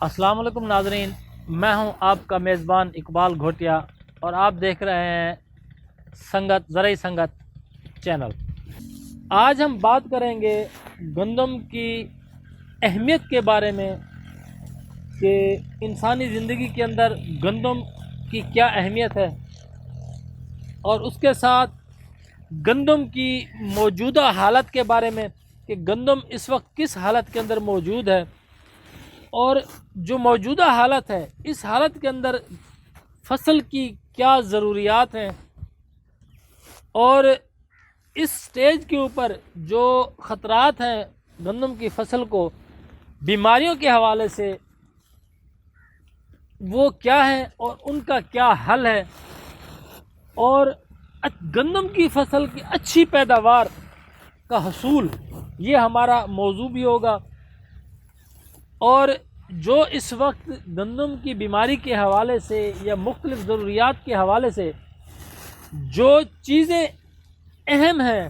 السلام علیکم ناظرین، میں ہوں آپ کا میزبان اقبال گھوٹیا اور آپ دیکھ رہے ہیں زرعی سنگت چینل۔ آج ہم بات کریں گے گندم کی اہمیت کے بارے میں کہ انسانی زندگی کے اندر گندم کی کیا اہمیت ہے، اور اس کے ساتھ گندم کی موجودہ حالت کے بارے میں کہ گندم اس وقت کس حالت کے اندر موجود ہے، اور جو موجودہ حالت ہے اس حالت کے اندر فصل کی کیا ضروریات ہیں، اور اس سٹیج کے اوپر جو خطرات ہیں گندم کی فصل کو بیماریوں کے حوالے سے وہ کیا ہیں اور ان کا کیا حل ہے، اور گندم کی فصل کی اچھی پیداوار کا حصول، یہ ہمارا موضوع بھی ہوگا۔ اور جو اس وقت گندم کی بیماری کے حوالے سے یا مختلف ضروریات کے حوالے سے جو چیزیں اہم ہیں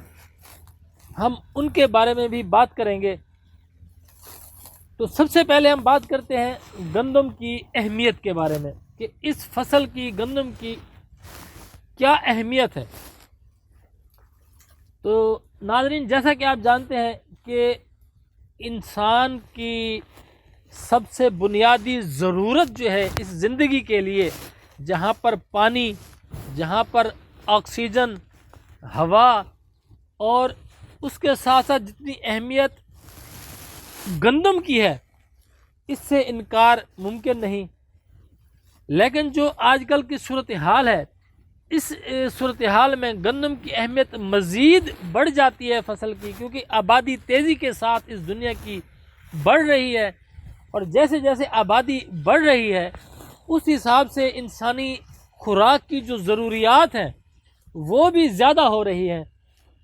ہم ان کے بارے میں بھی بات کریں گے۔ تو سب سے پہلے ہم بات کرتے ہیں گندم کی اہمیت کے بارے میں کہ اس فصل کی گندم کی کیا اہمیت ہے۔ تو ناظرین، جیسا کہ آپ جانتے ہیں کہ انسان کی سب سے بنیادی ضرورت جو ہے اس زندگی کے لیے، جہاں پر پانی، جہاں پر آکسیجن، ہوا، اور اس کے ساتھ ساتھ جتنی اہمیت گندم کی ہے اس سے انکار ممکن نہیں۔ لیکن جو آج کل کی صورتحال ہے، اس صورتحال میں گندم کی اہمیت مزید بڑھ جاتی ہے فصل کی، کیونکہ آبادی تیزی کے ساتھ اس دنیا کی بڑھ رہی ہے، اور جیسے جیسے آبادی بڑھ رہی ہے اس حساب سے انسانی خوراک کی جو ضروریات ہیں وہ بھی زیادہ ہو رہی ہیں،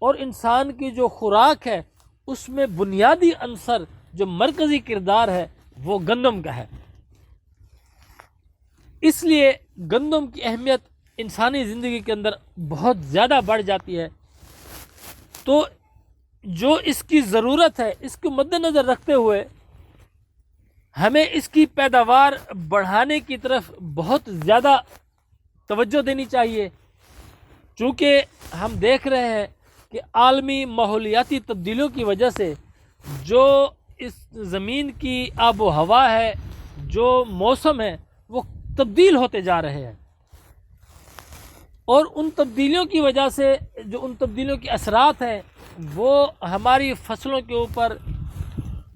اور انسان کی جو خوراک ہے اس میں بنیادی عنصر جو مرکزی کردار ہے وہ گندم کا ہے۔ اس لیے گندم کی اہمیت انسانی زندگی کے اندر بہت زیادہ بڑھ جاتی ہے۔ تو جو اس کی ضرورت ہے اس کو مد نظر رکھتے ہوئے ہمیں اس کی پیداوار بڑھانے کی طرف بہت زیادہ توجہ دینی چاہیے، چونکہ ہم دیکھ رہے ہیں کہ عالمی ماحولیاتی تبدیلیوں کی وجہ سے جو اس زمین کی آب و ہوا ہے، جو موسم ہے، وہ تبدیل ہوتے جا رہے ہیں، اور ان تبدیلیوں کی وجہ سے جو ان تبدیلیوں کے اثرات ہیں وہ ہماری فصلوں کے اوپر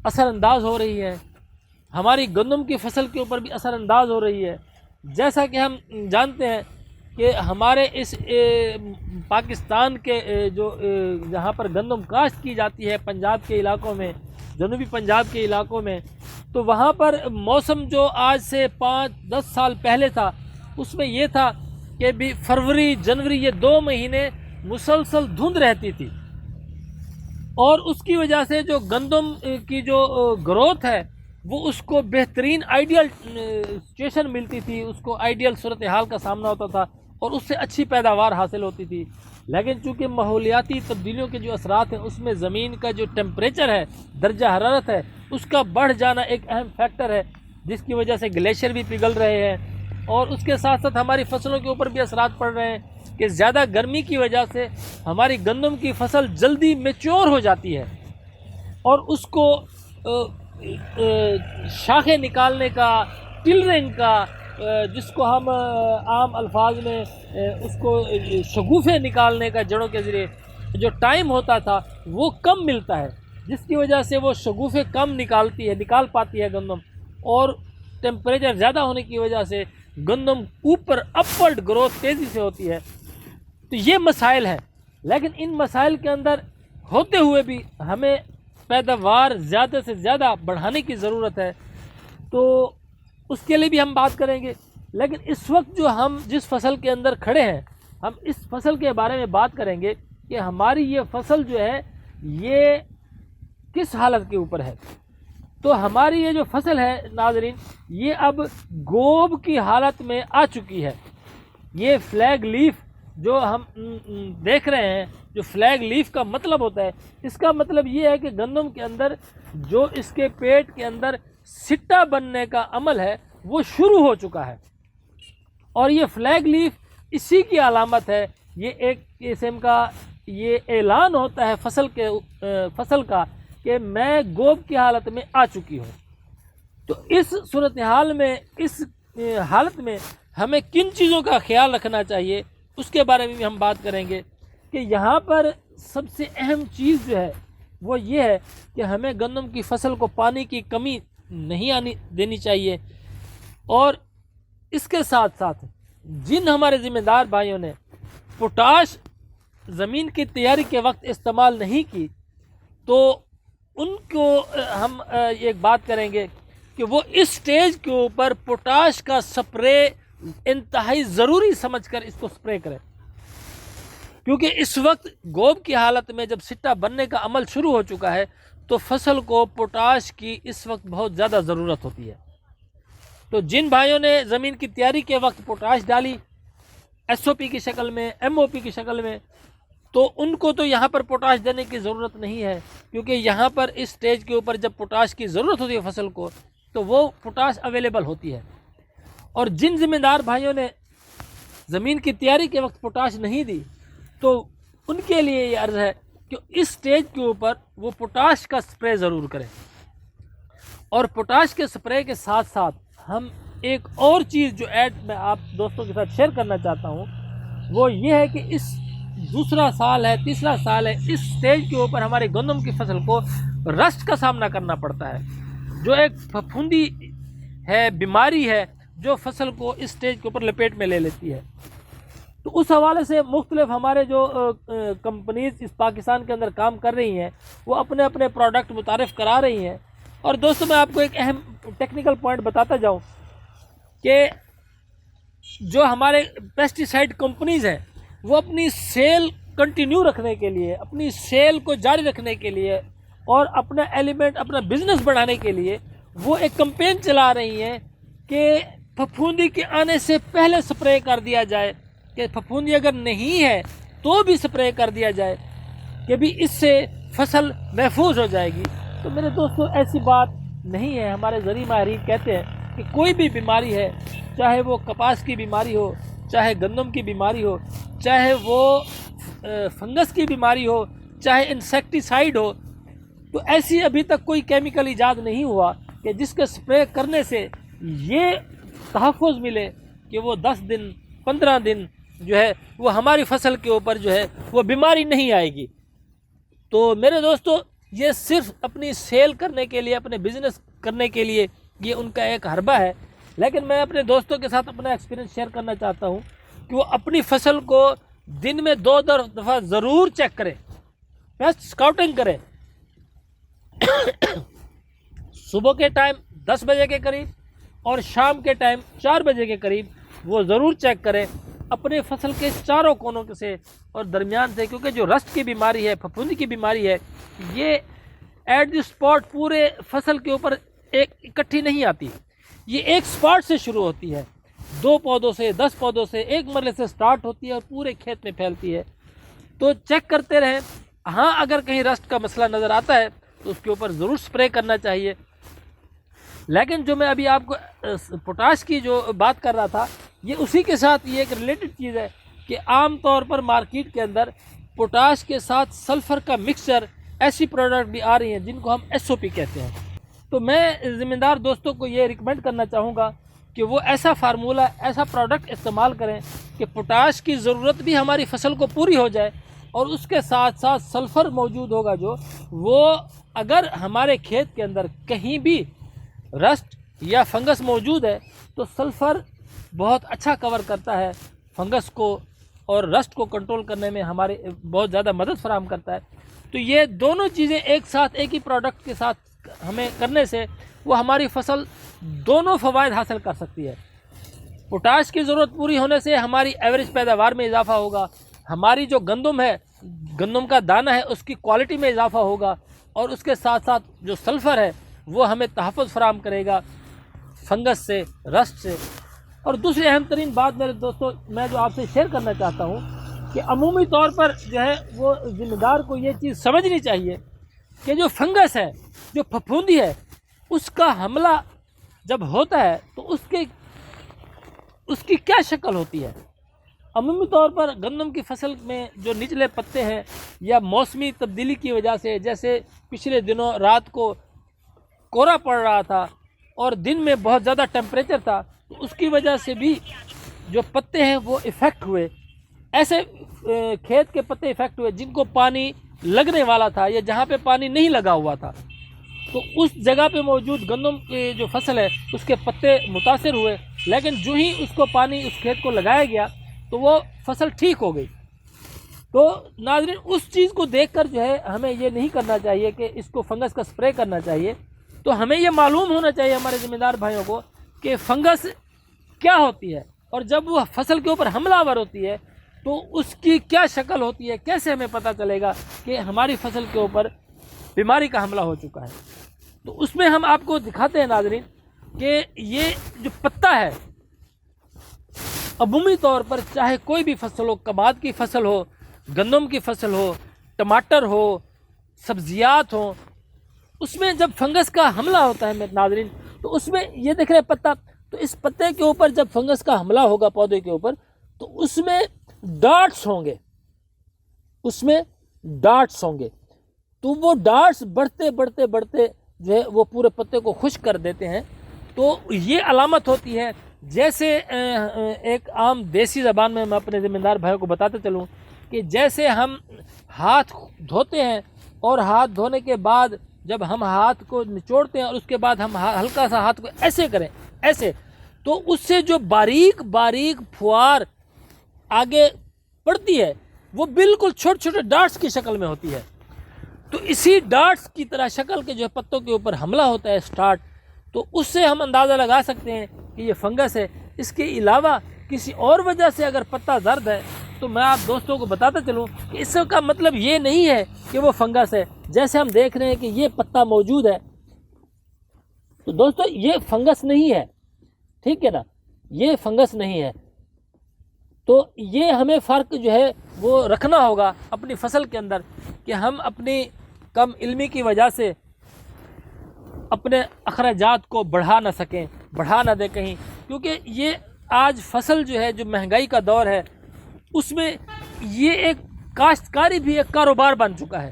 اثر انداز ہو رہی ہے، ہماری گندم کی فصل کے اوپر بھی اثر انداز ہو رہی ہے۔ جیسا کہ ہم جانتے ہیں کہ ہمارے اس پاکستان کے جہاں پر گندم کاشت کی جاتی ہے، پنجاب کے علاقوں میں، جنوبی پنجاب کے علاقوں میں، تو وہاں پر موسم جو آج سے 5-10 سال پہلے تھا اس میں یہ تھا کہ بھی فروری جنوری یہ 2 مہینے مسلسل دھند رہتی تھی، اور اس کی وجہ سے جو گندم کی جو گروتھ ہے وہ اس کو بہترین آئیڈیل سچویشن ملتی تھی، اس کو آئیڈیل صورتحال کا سامنا ہوتا تھا اور اس سے اچھی پیداوار حاصل ہوتی تھی۔ لیکن چونکہ ماحولیاتی تبدیلیوں کے جو اثرات ہیں اس میں زمین کا جو ٹیمپریچر ہے، درجہ حرارت ہے، اس کا بڑھ جانا ایک اہم فیکٹر ہے، جس کی وجہ سے گلیشیئر بھی پگھل رہے ہیں، اور اس کے ساتھ ساتھ ہماری فصلوں کے اوپر بھی اثرات پڑ رہے ہیں کہ زیادہ گرمی کی وجہ سے ہماری گندم کی فصل جلدی میچور ہو جاتی ہے، اور اس کو شاخیں نکالنے کا، ٹلرنگ کا، جس کو ہم عام الفاظ میں اس کو شگوفے نکالنے کا جڑوں کے ذریعے جو ٹائم ہوتا تھا وہ کم ملتا ہے، جس کی وجہ سے وہ شگوفے کم نکال پاتی ہے گندم، اور ٹیمپریچر زیادہ ہونے کی وجہ سے گندم اوپر اپورڈ گروتھ تیزی سے ہوتی ہے۔ تو یہ مسائل ہیں، لیکن ان مسائل کے اندر ہوتے ہوئے بھی ہمیں پیداوار زیادہ سے زیادہ بڑھانے کی ضرورت ہے، تو اس کے لیے بھی ہم بات کریں گے۔ لیکن اس وقت جو ہم جس فصل کے اندر کھڑے ہیں، ہم اس فصل کے بارے میں بات کریں گے کہ ہماری یہ فصل جو ہے یہ کس حالت کے اوپر ہے۔ تو ہماری یہ جو فصل ہے ناظرین، یہ اب گوب کی حالت میں آ چکی ہے۔ یہ فلیگ لیف جو ہم دیکھ رہے ہیں، جو فلیگ لیف کا مطلب ہوتا ہے، اس کا مطلب یہ ہے کہ گندم کے اندر جو اس کے پیٹ کے اندر سٹا بننے کا عمل ہے وہ شروع ہو چکا ہے، اور یہ فلیگ لیف اسی کی علامت ہے۔ یہ ایک قسم کا یہ اعلان ہوتا ہے فصل کا کہ میں گوب کی حالت میں آ چکی ہوں۔ تو اس صورتحال میں، اس حالت میں ہمیں کن چیزوں کا خیال رکھنا چاہیے اس کے بارے میں بھی ہم بات کریں گے کہ یہاں پر سب سے اہم چیز جو ہے وہ یہ ہے کہ ہمیں گندم کی فصل کو پانی کی کمی نہیں آنی دینی چاہیے، اور اس کے ساتھ ساتھ جن ہمارے ذمہ دار بھائیوں نے پوٹاش زمین کی تیاری کے وقت استعمال نہیں کی تو ان کو ہم ایک بات کریں گے کہ وہ اس سٹیج کے اوپر پوٹاش کا سپرے انتہائی ضروری سمجھ کر اس کو سپرے کریں، کیونکہ اس وقت گوب کی حالت میں جب سٹا بننے کا عمل شروع ہو چکا ہے تو فصل کو پوٹاش کی اس وقت بہت زیادہ ضرورت ہوتی ہے۔ تو جن بھائیوں نے زمین کی تیاری کے وقت پوٹاش ڈالی ایس او پی کی شکل میں، ایم او پی کی شکل میں، تو ان کو تو یہاں پر پوٹاش دینے کی ضرورت نہیں ہے، کیونکہ یہاں پر اس سٹیج کے اوپر جب پوٹاش کی ضرورت ہوتی ہے فصل کو تو وہ پوٹاش اویلیبل ہوتی ہے۔ اور جن ذمہ دار بھائیوں نے زمین کی تیاری کے وقت پوٹاش نہیں دی تو ان کے لیے یہ عرض ہے کہ اس سٹیج کے اوپر وہ پوٹاش کا سپرے ضرور کریں۔ اور پوٹاش کے سپرے کے ساتھ ساتھ ہم ایک اور چیز جو ایڈ میں آپ دوستوں کے ساتھ شیئر کرنا چاہتا ہوں وہ یہ ہے کہ اس دوسرا سال ہے، تیسرا سال ہے، اس سٹیج کے اوپر ہمارے گندم کی فصل کو رسٹ کا سامنا کرنا پڑتا ہے، جو ایک پھپھوندی ہے، بیماری ہے جو فصل کو اس سٹیج کے اوپر لپیٹ میں لے لیتی ہے۔ تو اس حوالے سے مختلف ہمارے جو کمپنیز اس پاکستان کے اندر کام کر رہی ہیں وہ اپنے اپنے پروڈکٹ متعارف کرا رہی ہیں۔ اور دوستوں میں آپ کو ایک اہم ٹیکنیکل پوائنٹ بتاتا جاؤں کہ جو ہمارے پیسٹی سائڈ کمپنیز ہیں وہ اپنی سیل کنٹینیو رکھنے کے لیے، اپنی سیل کو جاری رکھنے کے لیے اور اپنا ایلیمنٹ، اپنا بزنس بڑھانے کے لیے وہ ایک کمپین چلا رہی ہیں کہ پھپھوندی کے آنے سے پہلے سپرے کر دیا جائے، کہ پھپھوندی اگر نہیں ہے تو بھی سپرے کر دیا جائے کہ بھی اس سے فصل محفوظ ہو جائے گی۔ تو میرے دوستو ایسی بات نہیں ہے، ہمارے زرعی ماہرین کہتے ہیں کہ کوئی بھی بیماری ہے، چاہے وہ کپاس کی بیماری ہو، چاہے گندم کی بیماری ہو، چاہے وہ فنگس کی بیماری ہو، چاہے انسیکٹیسائیڈ ہو، تو ایسی ابھی تک کوئی کیمیکل ایجاد نہیں ہوا کہ جس کے سپرے کرنے سے یہ تحفظ ملے کہ وہ 10 دن 15 دن جو ہے وہ ہماری فصل کے اوپر جو ہے وہ بیماری نہیں آئے گی۔ تو میرے دوستو یہ صرف اپنی سیل کرنے کے لیے، اپنے بزنس کرنے کے لیے یہ ان کا ایک حربہ ہے، لیکن میں اپنے دوستوں کے ساتھ اپنا ایکسپیرینس شیئر کرنا چاہتا ہوں کہ وہ اپنی فصل کو دن میں 2 دفعہ ضرور چیک کریں، پیسٹ اسکاؤٹنگ کریں۔ صبح کے ٹائم 10 بجے کے قریب اور شام کے ٹائم 4 بجے کے قریب وہ ضرور چیک کریں اپنے فصل کے چاروں کونوں سے اور درمیان سے، کیونکہ جو رسٹ کی بیماری ہے، پھپھوندی کی بیماری ہے، یہ ایٹ دی اسپاٹ پورے فصل کے اوپر ایک اکٹھی نہیں آتی، یہ ایک اسپاٹ سے شروع ہوتی ہے، 2 پودوں سے، 10 پودوں سے، ایک مرلے سے سٹارٹ ہوتی ہے اور پورے کھیت میں پھیلتی ہے۔ تو چیک کرتے رہیں، ہاں اگر کہیں رسٹ کا مسئلہ نظر آتا ہے تو اس کے اوپر ضرور سپرے کرنا چاہیے۔ لیکن جو میں ابھی آپ کو پوٹاش کی جو بات کر رہا تھا یہ اسی کے ساتھ یہ ایک ریلیٹڈ چیز ہے کہ عام طور پر مارکیٹ کے اندر پوٹاش کے ساتھ سلفر کا مکسچر ایسی پروڈکٹ بھی آ رہی ہیں جن کو ہم ایس او پی کہتے ہیں۔ تو میں ذمہ دار دوستوں کو یہ ریکمینڈ کرنا چاہوں گا کہ وہ ایسا فارمولہ، ایسا پروڈکٹ استعمال کریں کہ پوٹاش کی ضرورت بھی ہماری فصل کو پوری ہو جائے اور اس کے ساتھ ساتھ سلفر موجود ہوگا جو وہ اگر ہمارے کھیت کے اندر کہیں بھی رسٹ یا فنگس موجود ہے تو سلفر بہت اچھا کور کرتا ہے فنگس کو اور رسٹ کو کنٹرول کرنے میں ہمارے بہت زیادہ مدد فراہم کرتا ہے۔ تو یہ دونوں چیزیں ایک ساتھ ایک ہی پروڈکٹ کے ساتھ ہمیں کرنے سے وہ ہماری فصل دونوں فوائد حاصل کر سکتی ہے۔ پوٹاش کی ضرورت پوری ہونے سے ہماری ایوریج پیداوار میں اضافہ ہوگا، ہماری جو گندم ہے، گندم کا دانہ ہے، اس کی کوالٹی میں اضافہ ہوگا، اور اس کے ساتھ ساتھ جو سلفر ہے وہ ہمیں تحفظ فراہم کرے گا فنگس سے، رسٹ سے۔ اور دوسری اہم ترین بات میرے دوستوں میں جو آپ سے شیئر کرنا چاہتا ہوں کہ عمومی طور پر جو ہے وہ ذمہ دار کو یہ چیز سمجھنی چاہیے کہ جو فنگس ہے، جو پھپھوندی ہے، اس کا حملہ جب ہوتا ہے تو اس کی کیا شکل ہوتی ہے؟ عمومی طور پر گندم کی فصل میں جو نچلے پتے ہیں یا موسمی تبدیلی کی وجہ سے، جیسے پچھلے دنوں رات کو کورا پڑ رہا تھا اور دن میں بہت زیادہ ٹیمپریچر تھا، تو اس کی وجہ سے بھی جو پتے ہیں وہ افیکٹ ہوئے. ایسے کھیت کے پتے افیکٹ ہوئے جن کو پانی لگنے والا تھا یا جہاں پہ پانی نہیں لگا ہوا تھا، تو اس جگہ پہ موجود گندم کی جو فصل ہے اس کے پتے متاثر ہوئے. لیکن جو ہی اس کو پانی اس کھیت کو لگایا گیا تو وہ فصل ٹھیک ہو گئی. تو ناظرین، اس چیز کو دیکھ کر جو ہے ہمیں یہ نہیں کرنا چاہیے کہ اس کو فنگس کا سپرے کرنا چاہیے. تو ہمیں یہ معلوم ہونا چاہیے ہمارے ذمہ دار بھائیوں کو کہ فنگس کیا ہوتی ہے، اور جب وہ فصل کے اوپر حملہ آور ہوتی ہے تو اس کی کیا شکل ہوتی ہے، کیسے ہمیں پتہ چلے گا کہ ہماری فصل کے اوپر بیماری کا حملہ ہو چکا ہے. تو اس میں ہم آپ کو دکھاتے ہیں ناظرین کہ یہ جو پتا ہے عمومی طور پر چاہے کوئی بھی فصل ہو، کباد کی فصل ہو، گندم کی فصل ہو، ٹماٹر ہو، سبزیات ہوں، اس میں جب فنگس کا حملہ ہوتا ہے ناظرین تو اس میں یہ دیکھ رہے پتا، تو اس پتے کے اوپر جب فنگس کا حملہ ہوگا پودے کے اوپر تو اس میں ڈاٹس ہوں گے، تو وہ ڈاٹس بڑھتے بڑھتے بڑھتے جو ہے وہ پورے پتے کو خشک کر دیتے ہیں. تو یہ علامت ہوتی ہے، جیسے ایک عام دیسی زبان میں اپنے ذمہ دار بھائیوں کو بتاتے چلوں کہ جیسے ہم ہاتھ دھوتے ہیں اور ہاتھ دھونے کے بعد جب ہم ہاتھ کو نچوڑتے ہیں اور اس کے بعد ہم ہلکا سا ہاتھ کو ایسے کریں، ایسے، تو اس سے جو باریک باریک پھوار آگے پڑتی ہے وہ بالکل چھوٹے چھوٹے ڈاٹس کی شکل میں ہوتی ہے. تو اسی ڈاٹس کی طرح شکل کے جو پتوں کے اوپر حملہ ہوتا ہے سٹارٹ، تو اس سے ہم اندازہ لگا سکتے ہیں کہ یہ فنگس ہے. اس کے علاوہ کسی اور وجہ سے اگر پتا زرد ہے تو میں آپ دوستوں کو بتاتا چلوں کہ اس کا مطلب یہ نہیں ہے کہ وہ فنگس ہے. جیسے ہم دیکھ رہے ہیں کہ یہ پتا موجود ہے، تو دوستو یہ فنگس نہیں ہے، ٹھیک ہے نا، یہ فنگس نہیں ہے. تو یہ ہمیں فرق جو ہے وہ رکھنا ہوگا اپنی فصل کے اندر کہ ہم اپنی کم علمی کی وجہ سے اپنے اخراجات کو بڑھا نہ دیں کہیں، کیونکہ یہ آج فصل جو ہے، جو مہنگائی کا دور ہے، اس میں یہ ایک کاشتکاری بھی ایک کاروبار بن چکا ہے.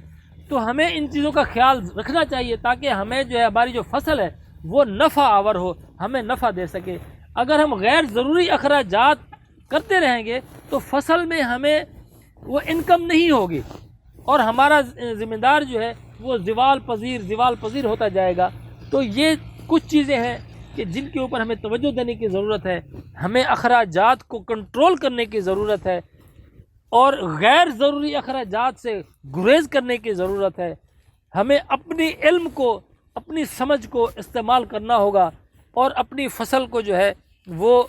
تو ہمیں ان چیزوں کا خیال رکھنا چاہیے تاکہ ہمیں جو ہے ہماری جو فصل ہے وہ نفع آور ہو، ہمیں نفع دے سکے. اگر ہم غیر ضروری اخراجات کرتے رہیں گے تو فصل میں ہمیں وہ انکم نہیں ہوگی اور ہمارا ذمہ دار جو ہے وہ زوال پذیر ہوتا جائے گا. تو یہ کچھ چیزیں ہیں کہ جن کے اوپر ہمیں توجہ دینے کی ضرورت ہے. ہمیں اخراجات کو کنٹرول کرنے کی ضرورت ہے اور غیر ضروری اخراجات سے گریز کرنے کی ضرورت ہے. ہمیں اپنی علم کو، اپنی سمجھ کو استعمال کرنا ہوگا اور اپنی فصل کو جو ہے وہ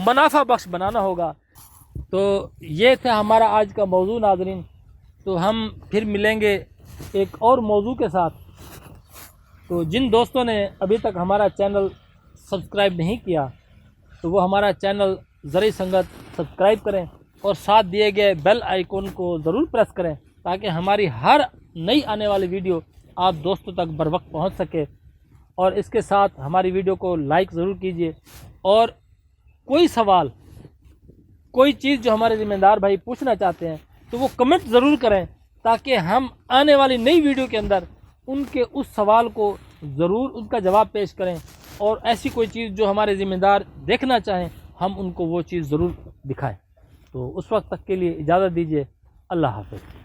منافع بخش بنانا ہوگا. تو یہ تھا ہمارا آج کا موضوع ناظرین. تو ہم پھر ملیں گے ایک اور موضوع کے ساتھ. تو جن دوستوں نے ابھی تک ہمارا چینل سبسکرائب نہیں کیا تو وہ ہمارا چینل زرعی سنگت سبسکرائب کریں اور ساتھ دیے گئے بیل آئیکن کو ضرور پریس کریں تاکہ ہماری ہر نئی آنے والی ویڈیو آپ دوستوں تک بر وقت پہنچ سکے. اور اس کے ساتھ ہماری ویڈیو کو لائک ضرور کیجیے، اور کوئی سوال، کوئی چیز جو ہمارے ذمہ دار بھائی پوچھنا چاہتے ہیں تو وہ کمنٹ ضرور کریں تاکہ ہم آنے والی نئی ویڈیو کے اندر ان کے اس سوال کو ضرور ان کا جواب پیش کریں، اور ایسی کوئی چیز جو ہمارے ذمہ دار دیکھنا چاہیں ہم ان کو وہ چیز ضرور دکھائیں. تو اس وقت تک کے لیے اجازت دیجیے. اللہ حافظ.